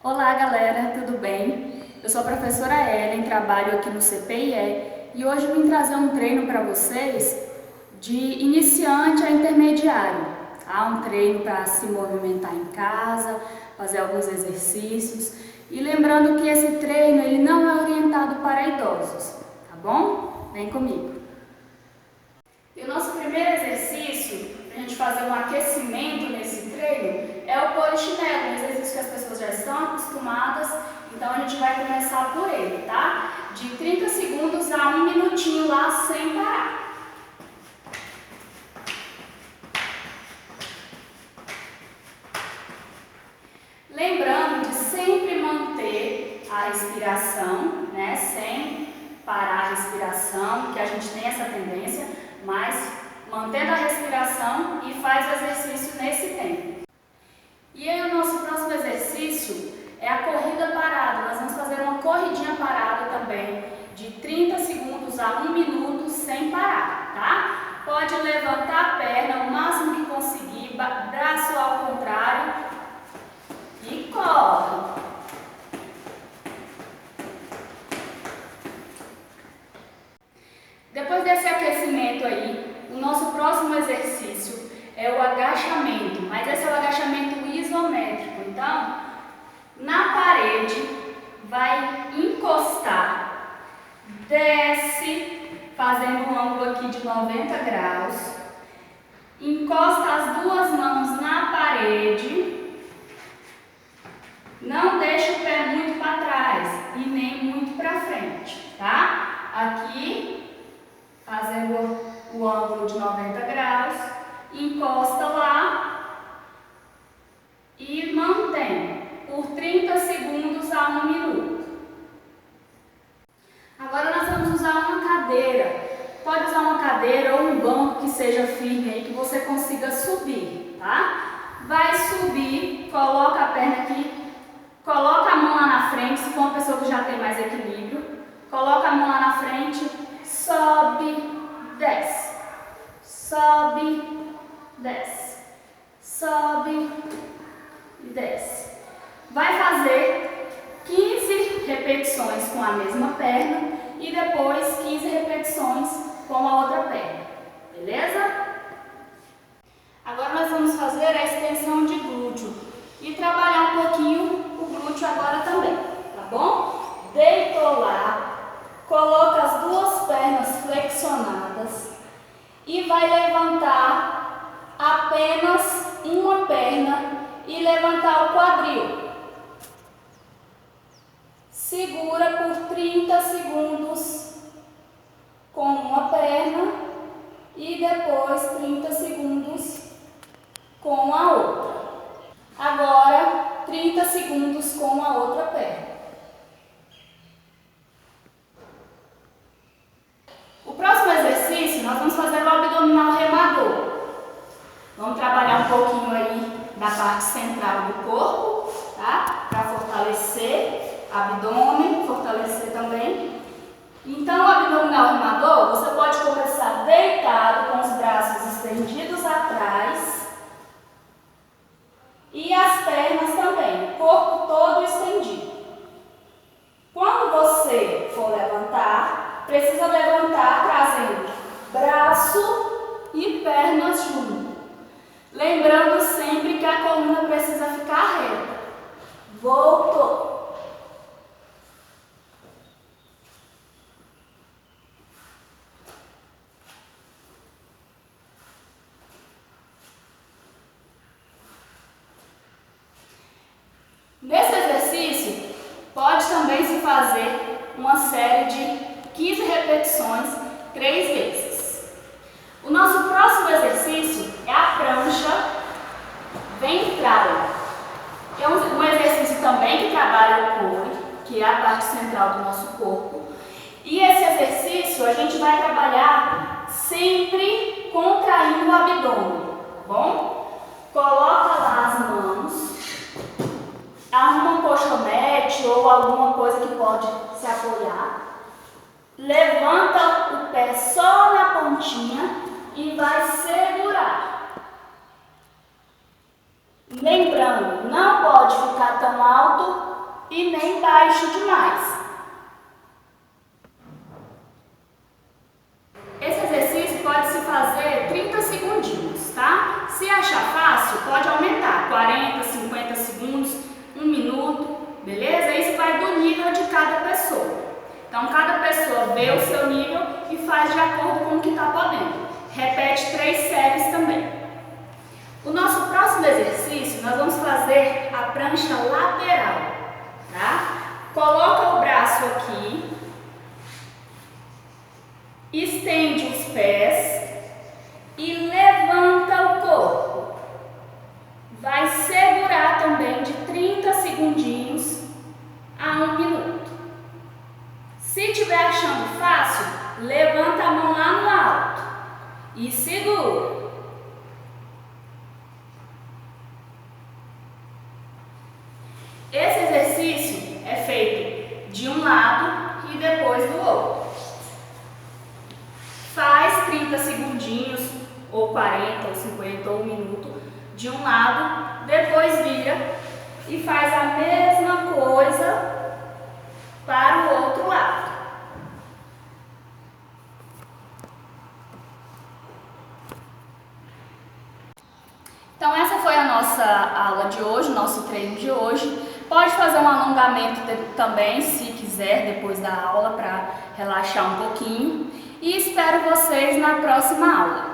Olá galera, tudo bem? Eu sou a professora Ellen, trabalho aqui no CPIE e hoje eu vim trazer um treino para vocês de iniciante a intermediário. Tá? Um treino para se movimentar em casa, fazer alguns exercícios e lembrando que esse treino ele não é orientado para idosos, tá bom? Vem comigo! E o nosso primeiro exercício, para a gente fazer um aquecimento nesse treino, é o polichinelo, um exercício que as pessoas já estão acostumadas, então a gente vai começar por ele, tá? De 30 segundos a 1 minutinho lá sem parar. Lembrando de sempre manter a respiração, né? Sem parar a respiração, que a gente tem essa tendência, mas mantendo a respiração e faz o exercício nesse tempo. E aí o nosso próximo exercício é a corrida parada. Nós vamos fazer uma corridinha parada também, de 30 segundos a 1 minuto sem parar, tá? Pode levantar a perna o máximo que conseguir, braço ao contrário e corre. Depois desse aquecimento aí, o nosso próximo exercício é o agachamento, mas esse é o agachamento isométrico. Então, na parede, vai encostar, desce, fazendo um ângulo aqui de 90 graus, encosta as duas mãos na parede, não deixa o pé muito para trás e nem muito para frente, tá? Aqui, fazendo o ângulo de 90 graus, encosta lá e mantém por 30 segundos a 1 minuto. Agora nós vamos usar uma cadeira. Pode usar uma cadeira ou um banco que seja firme aí, que você consiga subir, tá? Vai subir, coloca a perna aqui, coloca a mão lá na frente, se for uma pessoa que já tem mais equilíbrio, coloca a mão lá na frente, sobe, desce, sobe, desce, sobe e desce. Vai fazer 15 repetições com a mesma perna e depois 15 repetições com a outra perna, beleza? Agora nós vamos fazer a extensão de glúteo e trabalhar um pouquinho o glúteo agora também, tá bom? Deitou lá, coloca as duas pernas flexionadas e vai levantar apenas uma perna e levantar o quadril. Segura por 30 segundos com uma perna e depois 30 segundos com a outra. Agora 30 segundos com a outra perna. O próximo exercício nós vamos fazer o abdominal remador. Vamos trabalhar um pouquinho aí da parte central do corpo, tá? Para fortalecer abdômen, fortalecer também. Então, o abdominal remador, você pode começar deitado com os braços estendidos atrás e as pernas também, o corpo todo estendido. Quando você for levantar, precisa levantar trazendo braço e pernas juntos. Lembrando sempre que a coluna precisa ficar reta. Voltou. Nesse exercício, pode também se fazer uma série de 15 repetições 3 vezes. O nosso próximo exercício é a prancha ventral. É um exercício também que trabalha o core, que é a parte central do nosso corpo. E esse exercício a gente vai trabalhar sempre contraindo o abdômen, tá bom? Coloca lá as mãos. Arruma um colchonete ou alguma coisa que pode se apoiar. Levanta o pé só na pontinha e vai segurar. Lembrando, não pode ficar tão alto e nem baixo demais. Esse exercício pode se fazer 30 segundinhos, tá? Se achar fácil, pode aumentar, 40, 50 segundos, 1 minuto, beleza? Isso vai do nível de cada pessoa. Então, cada pessoa vê o seu nível e faz de acordo com o que está podendo. Repete 3 séries também. O nosso próximo exercício, nós vamos fazer a prancha lateral, tá? Coloca o braço aqui, estende os pés e levanta o corpo. Vai segurar também de 30 segundinhos a 1 minuto. Se estiver achando fácil, levanta a mão lá no alto e segura. Esse exercício é feito de um lado e depois do outro. Faz 30 segundinhos, ou 40, ou 50, ou 1 minuto de um lado, depois vira e faz a mesma coisa para o outro lado. Então essa foi a nossa aula de hoje, nosso treino de hoje. Pode fazer um alongamento também, se quiser, depois da aula, para relaxar um pouquinho. E espero vocês na próxima aula.